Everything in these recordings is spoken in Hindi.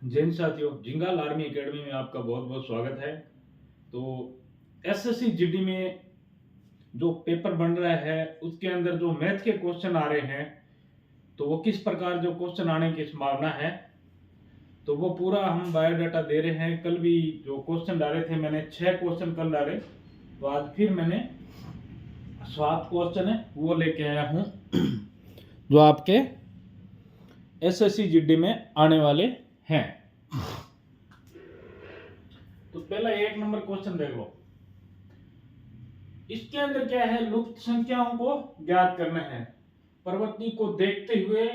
जय हिंद साथियों, जिंगाल आर्मी एकेडमी में आपका बहुत बहुत स्वागत है। तो एसएससी जीडी में जो पेपर बन रहा है उसके अंदर जो मैथ के क्वेश्चन आ रहे हैं, तो वो किस प्रकार जो क्वेश्चन आने की संभावना है, तो वो पूरा हम बायोडाटा दे रहे हैं। कल भी जो क्वेश्चन डाले थे मैंने 6 क्वेश्चन कल डाले, तो आज फिर मैंने 7 क्वेश्चन है वो लेके आया हूँ जो आपके एसएससी जीडी में आने वाले हैं। तो पहला 1 नंबर क्वेश्चन देख लो। इसके अंदर क्या है, लुप्त संख्याओं को ज्ञात करना है। प्रवृत्ति को देखते हुए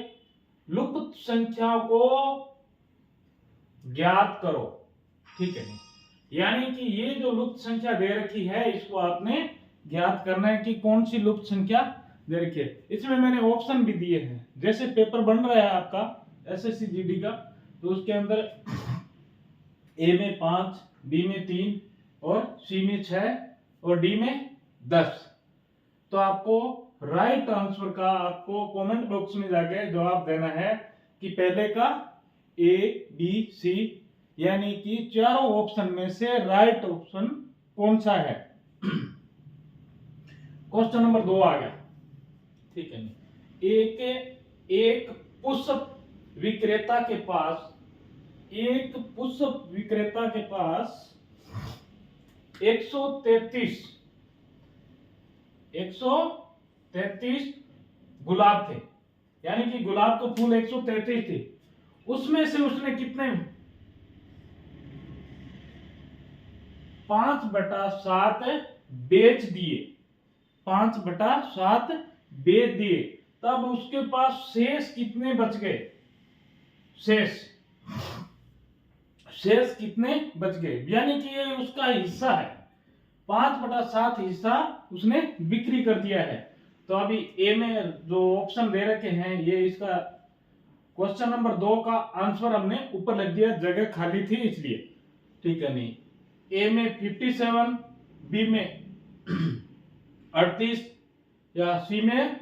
लुप्त संख्याओं को ज्ञात करो, ठीक है। यानी कि ये जो लुप्त संख्या दे रखी है इसको आपने ज्ञात करना है कि कौन सी लुप्त संख्या दे रखी है। इसमें मैंने ऑप्शन भी दिए हैं, जैसे पेपर बन रहा है आपका एसएससी जीडी का, तो उसके अंदर ए में 5, बी में 3 और सी में 6 और डी में 10। तो आपको राइट आंसर का आपको कमेंट बॉक्स में जाके जवाब देना है कि पहले का ए बी सी, यानी कि चारों ऑप्शन में से राइट ऑप्शन कौन सा है। क्वेश्चन नंबर 2 आ गया, ठीक है। एक पुष्प विक्रेता के पास 133 गुलाब थे, यानी कि गुलाब के फूल 133 थे। उसमें से उसने कितने 5/7 बेच दिए, 5/7 बेच दिए, तब उसके पास शेष कितने बच गए। शेष कितने बच गए, यानी कि ये उसका हिस्सा है। 5/7 हिस्सा उसने बिक्री कर दिया है। तो अभी ए में जो ऑप्शन दे रखे हैं, ये इसका क्वेश्चन नंबर 2 का आंसर हमने ऊपर लिख दिया, जगह खाली थी इसलिए, ठीक है। नहीं, ए में 57, बी में 38 या सी में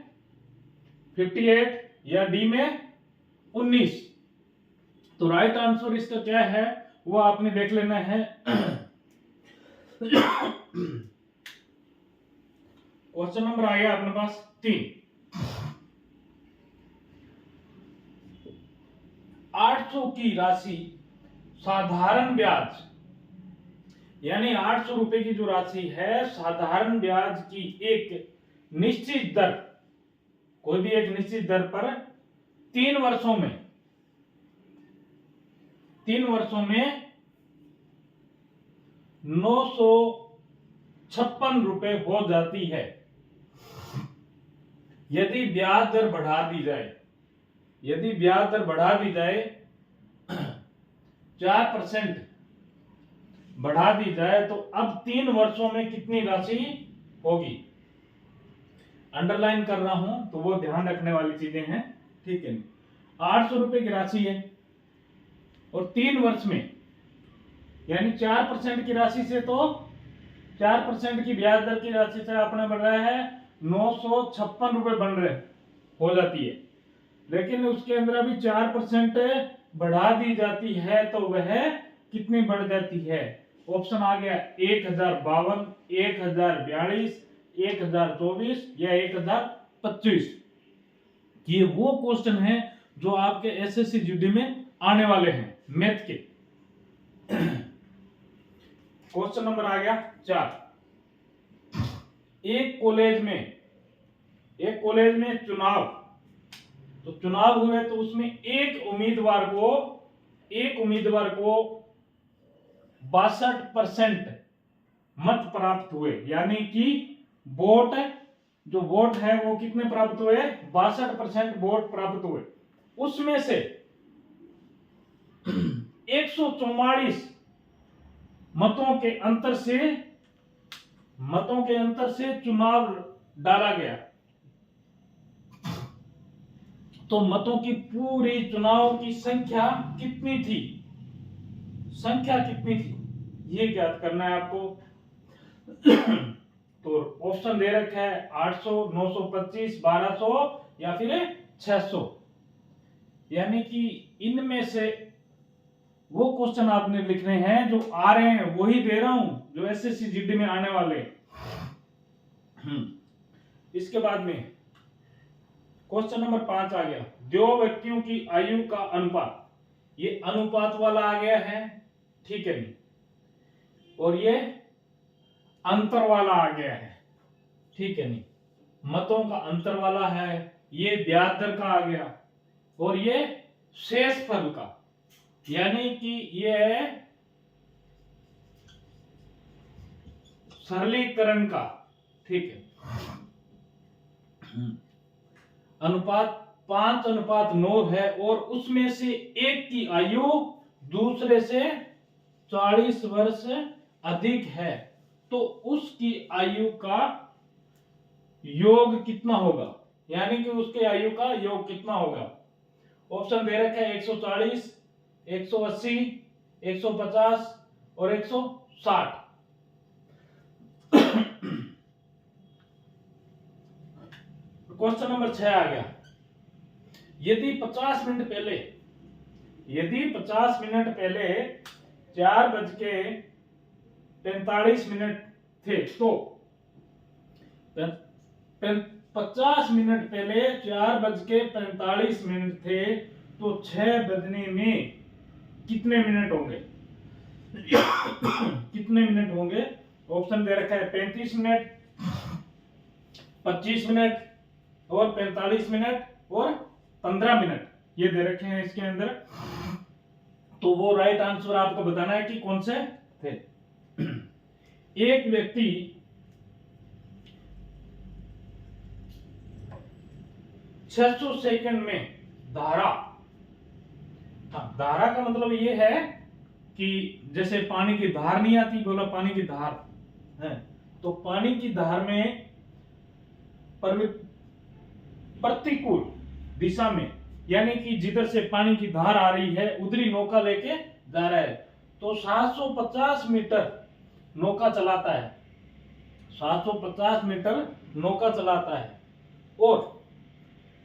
58 या डी में 19। तो राइट आंसर इसका क्या है वो आपने देख लेना है। क्वेश्चन नंबर आ गया अपने पास 3। 800 की राशि साधारण ब्याज, यानी 800 रुपए की जो राशि है साधारण ब्याज की एक निश्चित दर, कोई भी एक निश्चित दर पर 3 वर्षों में 956 रुपए हो जाती है यदि ब्याज दर बढ़ा दी जाए। यदि ब्याज दर बढ़ा दी जाए 4% बढ़ा दी जाए, तो अब 3 वर्षों में कितनी राशि होगी। अंडरलाइन कर रहा हूं तो वो ध्यान रखने वाली चीजें हैं, ठीक है। 800 रुपए की राशि है और 3 वर्ष में, यानी 4% की राशि से, तो 4% की ब्याज दर की राशि से आपने बढ़ रहा है 956 रुपए बन रहे हो जाती है। लेकिन उसके अंदर अभी 4% बढ़ा दी जाती है, तो वह कितनी बढ़ जाती है। ऑप्शन आ गया 1052, 1042, 1024 या 1025। ये वो क्वेश्चन है जो आपके एसएससी जीडी में आने वाले हैं मैथ के। क्वेश्चन नंबर आ गया 4। एक कॉलेज में चुनाव हुए, तो उसमें एक उम्मीदवार को 62% मत प्राप्त हुए, यानी कि वोट है वो कितने प्राप्त हुए, 62% वोट प्राप्त हुए। उसमें से 144 मतों के अंतर से चुनाव डाला गया। तो मतों की पूरी चुनाव की संख्या कितनी थी, ये ज्ञात करना है आपको। तो ऑप्शन दे रखा है 800, 925, 1200 या फिर 600, यानी कि इनमें से वो क्वेश्चन आपने लिखने हैं जो आ रहे हैं, वही दे रहा हूं जो एसएससी जीडी में आने वाले। इसके बाद में क्वेश्चन नंबर 5 आ गया, दो व्यक्तियों की आयु का अनुपात। ये अनुपात वाला आ गया है, ठीक है नहीं, और ये अंतर वाला आ गया है, ठीक है नहीं, मतों का अंतर वाला है, ये ब्याज दर का आ गया, और ये शेषफल का, यानी कि ये सरलीकरण का, ठीक है। अनुपात 5:9 है, और उसमें से एक की आयु दूसरे से 40 वर्ष अधिक है, तो उसकी आयु का योग कितना होगा, यानी कि उसके आयु का योग कितना होगा। ऑप्शन दे रखा है 140, 180, 150 और 160। क्वेश्चन नंबर 6 आ गया, यदि 50 मिनट पहले 4:45 थे, तो 50 मिनट पहले 4:45 थे, तो 6 बजने में कितने मिनट होंगे? कितने मिनट होंगे? ऑप्शन दे रखा है 35 मिनट, 25 मिनट और 45 मिनट और 15 मिनट, ये दे रखे हैं इसके अंदर। तो वो राइट आंसर आपको बताना है कि कौन से थे। एक व्यक्ति 600 सेकंड में धारा, धारा का मतलब ये है कि जैसे पानी की धार नहीं आती, बोला पानी की धार है, तो पानी की धार में प्रतिकूल दिशा में, यानी कि जिधर से पानी की धार आ रही है उधर ही नौका लेके जा रहा है, तो 750 मीटर नौका चलाता है, 750 मीटर नौका चलाता है, और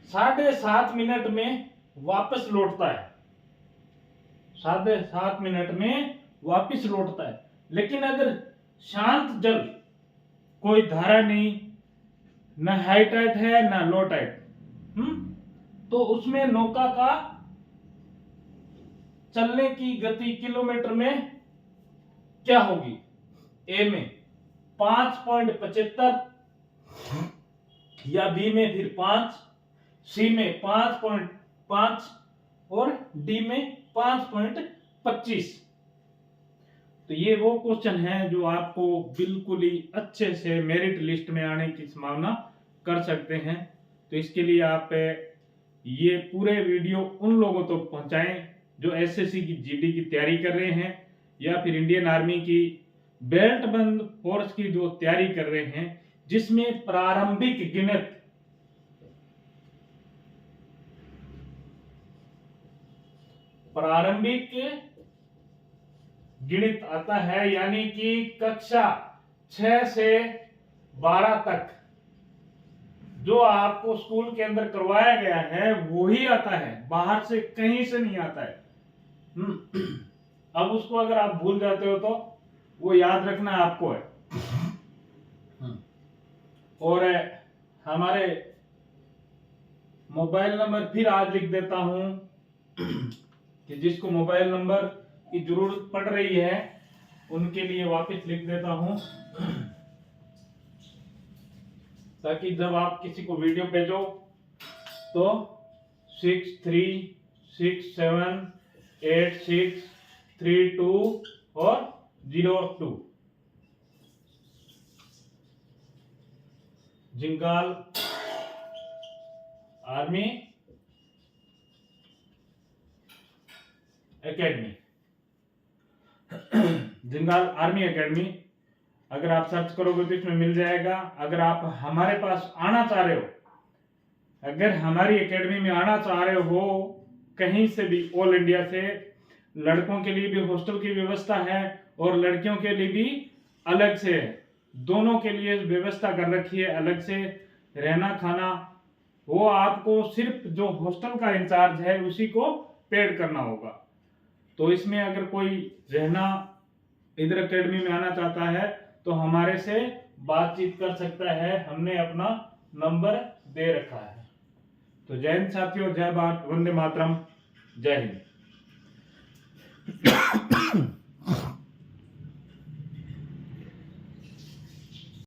7.5 मिनट में वापस लौटता है, 7.5 मिनट में वापस लौटता है। लेकिन अगर शांत जल, कोई धारा नहीं, न हाई टाइट है न लो टाइट, तो उसमें नौका का चलने की गति किलोमीटर में क्या होगी? ए में 5.75, या बी में फिर 5, सी में 5.5 और डी में 5.25। तो ये वो क्वेश्चन है जो आपको बिल्कुल ही अच्छे से मेरिट लिस्ट में आने की संभावना कर सकते हैं। तो इसके लिए आप ये पूरे वीडियो उन लोगों तक तो पहुंचाएं जो एसएससी की जीडी की तैयारी कर रहे हैं, या फिर इंडियन आर्मी की बेल्ट बंद फोर्स की जो तैयारी कर रहे हैं, जिसमें प्रारंभिक गणित आता है, यानी कि कक्षा 6 से 12 तक जो आपको स्कूल के अंदर करवाया गया है वही आता है, बाहर से कहीं से नहीं आता है। अब उसको अगर आप भूल जाते हो तो वो याद रखना आपको है। और हमारे मोबाइल नंबर फिर आज लिख देता हूं कि जिसको मोबाइल नंबर की जरूरत पड़ रही है उनके लिए वापस लिख देता हूं, ताकि जब आप किसी को वीडियो भेजो तो 63678632 और 02। जिंगाल आर्मी एकेडमी, जिंगाल आर्मी एकेडमी अगर आप सर्च करोगे तो इसमें मिल जाएगा। अगर आप हमारे पास आना चाह रहे हो, अगर हमारी एकेडमी में आना चाह रहे हो कहीं से भी, ऑल इंडिया से, लड़कों के लिए भी हॉस्टल की व्यवस्था है और लड़कियों के लिए भी अलग से है, दोनों के लिए व्यवस्था कर रखी है अलग से, रहना खाना वो आपको सिर्फ जो हॉस्टल का इंचार्ज है उसी को पेड करना होगा। तो इसमें अगर कोई रहना इधर एकेडमी में आना चाहता है तो हमारे से बातचीत कर सकता है, हमने अपना नंबर दे रखा है। तो जय हिंद साथियों, जय भारत, वंदे मातरम, जय हिंद।